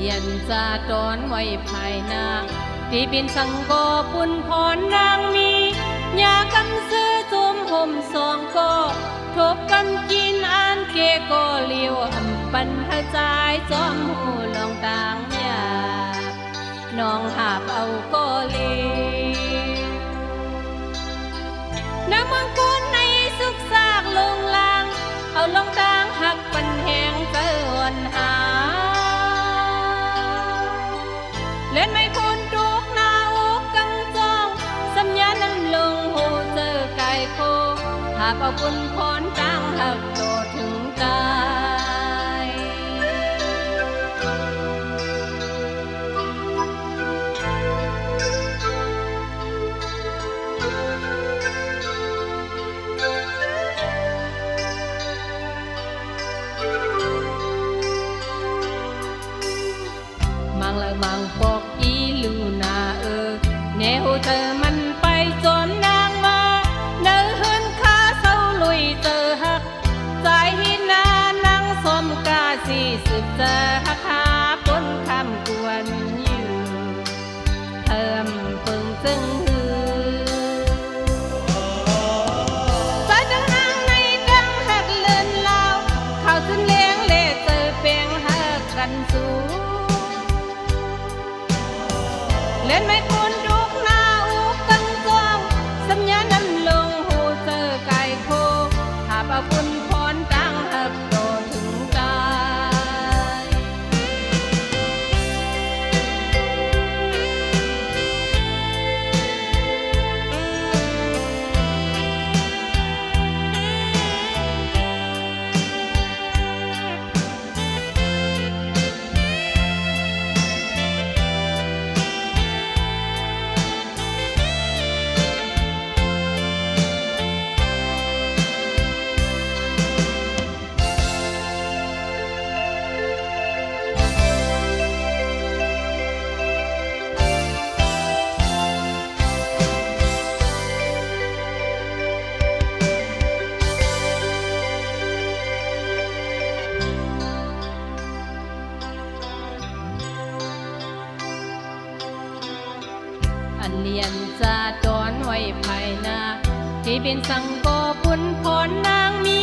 ลียนจาตอนไว้ภายหน้าที่เป็นสังกอปุนพรนางมียากำซื้อจุมห่มสองก็ทบกำกินอ่านเกก็เลียวอำปันหาจายจอมหูลองต่างยาน้องหาบเอาก็เลีน้ำเมืองกุนในสุกซากลงลางเอาลองต่างหักปันแหงเกินหาเล่นไม่พ้นทุกหน้าอกกังจองสัญญานั้นลงหูเจอไก่โคหาบเอาบุญพรต่างหักโตถึงกายมังละมังปอกอีลูนาแนวเธอมันไปจนนางมาเดินหืนขาเศร้าลุยเจอหักใจนานางสมกา40เจอหักหาปนคำกวนอยู่เทิมปึงจึงหือใจดังนางในดังหักเลินลาวเข้าถึงเลี้ยงเล่เจอเปียงหักกันสูเล่นไม่พ้นทุกหน้าอกกังจองสัญญานั้นลงหูเจอไก่โคหาบเอาบุญพรต่างหักโตถึงกายอันเลียนจาตอนไว้ภายหน้าที่เป็นสังกอปุนพรนางมี